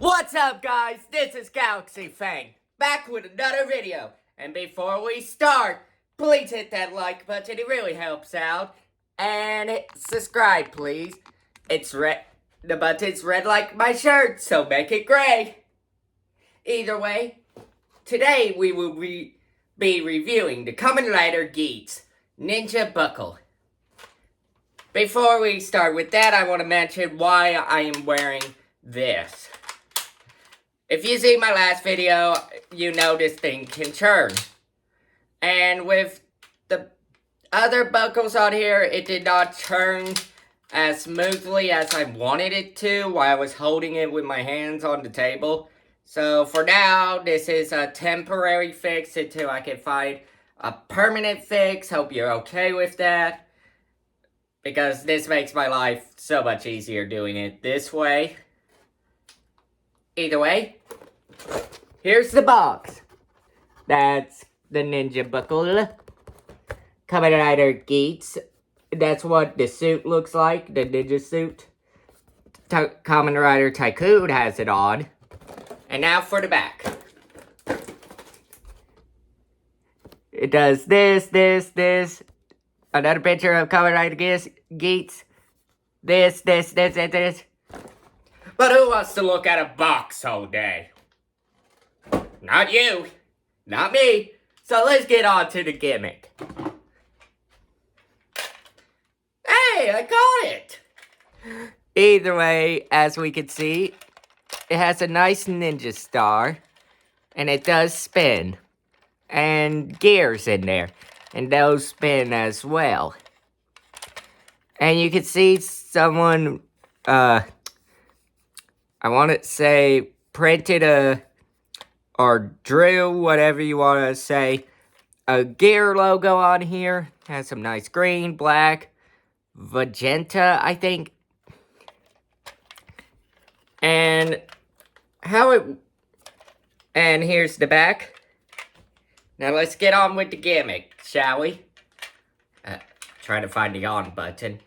What's up, guys? This is Galaxy Fang, back with another video. And before we start, please hit that like button, it really helps out. And subscribe, please. It's red, the button's red like my shirt, so make it gray. Either way, today we will be reviewing the Kamen Rider Geats Ninja Buckle. Before we start with that, I want to mention why I am wearing this. If you see my last video, you know this thing can churn. And with the other buckles on here, it did not churn as smoothly as I wanted it to while I was holding it with my hands on the table. So for now, this is a temporary fix until I can find a permanent fix. Hope you're okay with that, because this makes my life so much easier doing it this way. Either way, here's the box. That's the Ninja Buckle. Kamen Rider Geats. That's what the suit looks like, the ninja suit. Kamen Rider Tycoon has it on. And now for the back. It does this. Another picture of Kamen Rider Geats. This. But who wants to look at a box all day? Not you. Not me. So let's get on to the gimmick. Hey, I got it! Either way, as we can see, it has a nice ninja star. And it does spin. And gears in there. And those spin as well. And you can see someone, I want to say, printed or drew, whatever you want to say, a gear logo on here. Has some nice green, black, magenta, I think. And here's the back. Now let's get on with the gimmick, shall we? Trying to find the on button.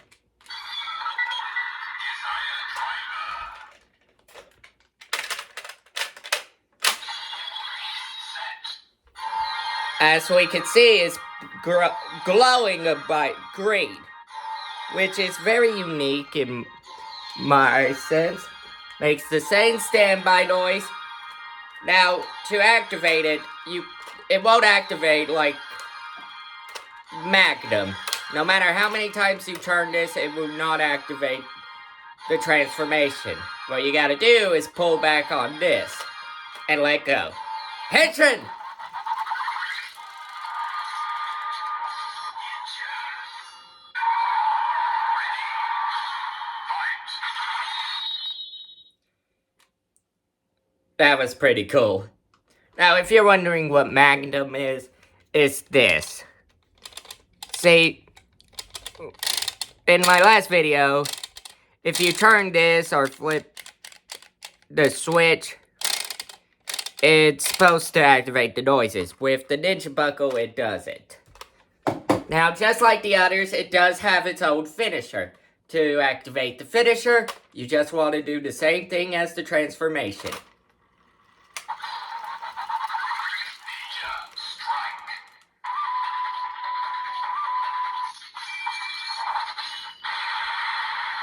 As we can see, it's glowing a bright green, which is very unique in my sense. Makes the same standby noise. Now, to activate it, it won't activate like Magnum. No matter how many times you turn this, it will not activate the transformation. What you gotta do is pull back on this and let go. Henshin! That was pretty cool. Now, if you're wondering what Magnum is, it's this. See, in my last video, if you turn this or flip the switch, it's supposed to activate the noises. With the Ninja Buckle, it doesn't. Now, just like the others, it does have its own finisher. To activate the finisher, you just want to do the same thing as the transformation.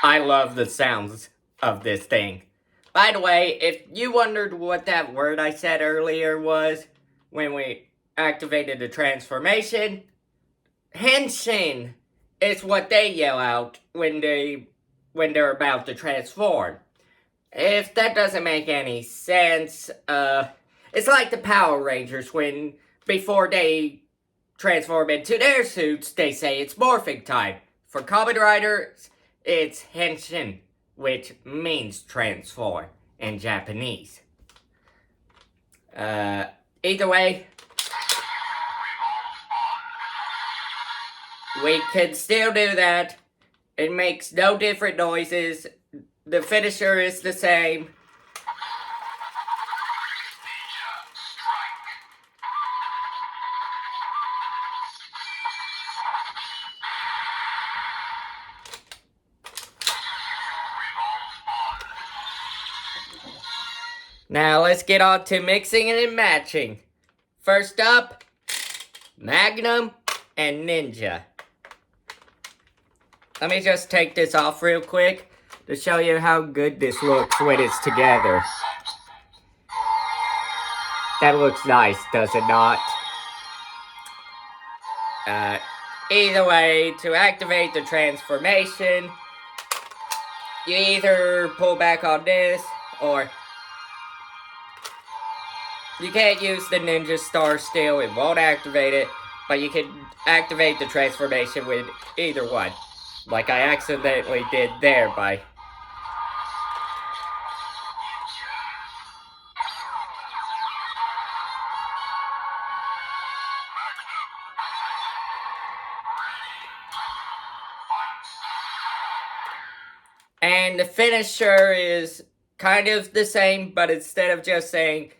I love the sounds of this thing. By the way, if you wondered what that word I said earlier was when we activated the transformation, Henshin is what they yell out when they're about to transform. If that doesn't make any sense, it's like the Power Rangers when before they transform into their suits, they say it's morphing time. For Kamen Riders, it's Henshin, which means transform in Japanese. Either way, we can still do that. It makes no different noises. The finisher is the same. Now let's get on to mixing and matching. First up, Magnum and Ninja. Let me just take this off real quick to show you how good this looks when it's together. That looks nice, does it not? Either way, to activate the transformation, you either pull back on this, or you can't use the Ninja Star still, it won't activate it, but you can activate the transformation with either one. Like I accidentally did there by... And the finisher is kind of the same, but instead of just saying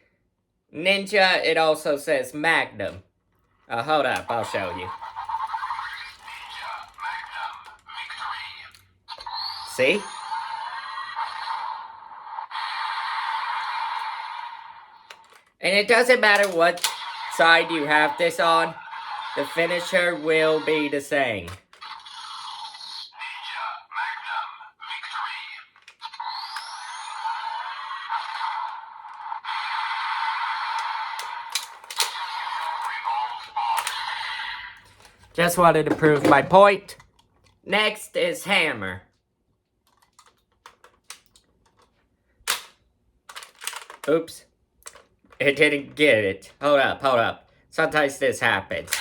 Ninja, it also says Magnum. Hold up, I'll show you. See? And it doesn't matter what side you have this on, the finisher will be the same. Just wanted to prove my point. Next is Hammer. Oops. It didn't get it. Hold up. Sometimes this happens.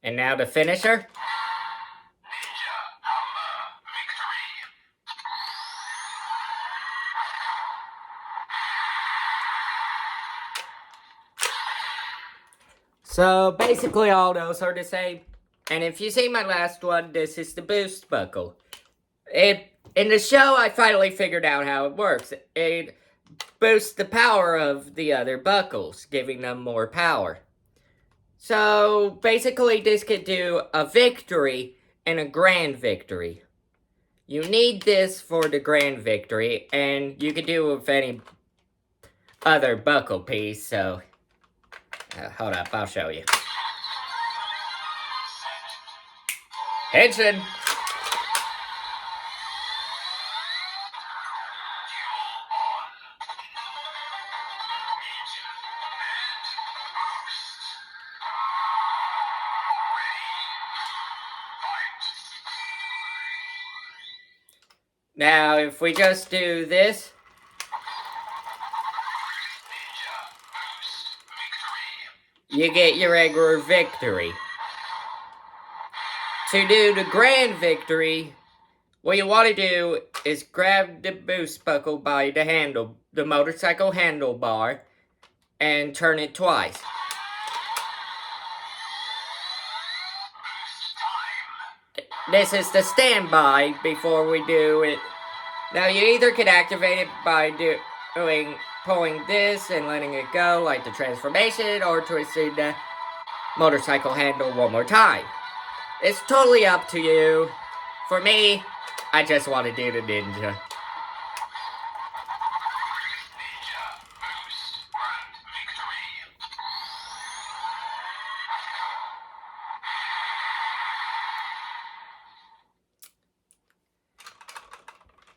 And now the finisher. So basically all those are the same. And if you see my last one, this is the boost buckle. In the show, I finally figured out how it works. It boosts the power of the other buckles, giving them more power. So basically this could do a victory and a grand victory. You need this for the grand victory, and you can do it with any other buckle piece, so... hold up, I'll show you. Henshin! Now, if we just do this, you get your regular victory. To do the grand victory, what you want to do is grab the boost buckle by the motorcycle handlebar, and turn it twice. This is the standby before we do it. Now you either can activate it by pulling this and letting it go, like the transformation, or twisting the motorcycle handle one more time. It's totally up to you. For me, I just want to do the ninja.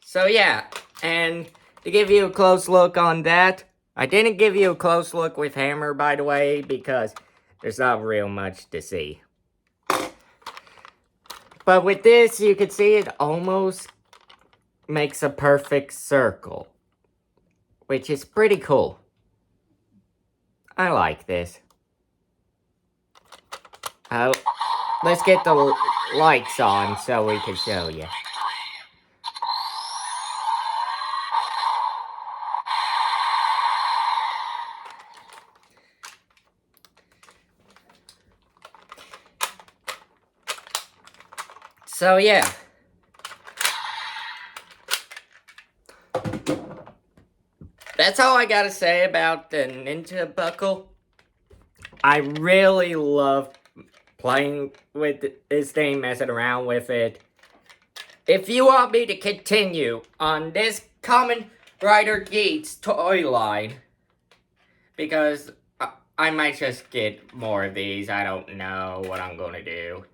So yeah, and to give you a close look on that, I didn't give you a close look with Hammer, by the way, because there's not real much to see. But with this, you can see it almost makes a perfect circle, which is pretty cool. I like this. Let's get the lights on so we can show you. So yeah, that's all I gotta say about the Ninja Buckle. I really love playing with this thing, messing around with it. If you want me to continue on this Kamen Rider Geats toy line, because I might just get more of these, I don't know what I'm gonna do.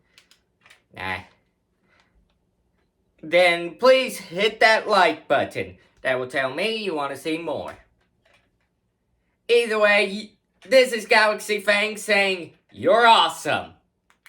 Then please hit that like button. That will tell me you want to see more. Either way, this is Galaxy Fang saying, you're awesome.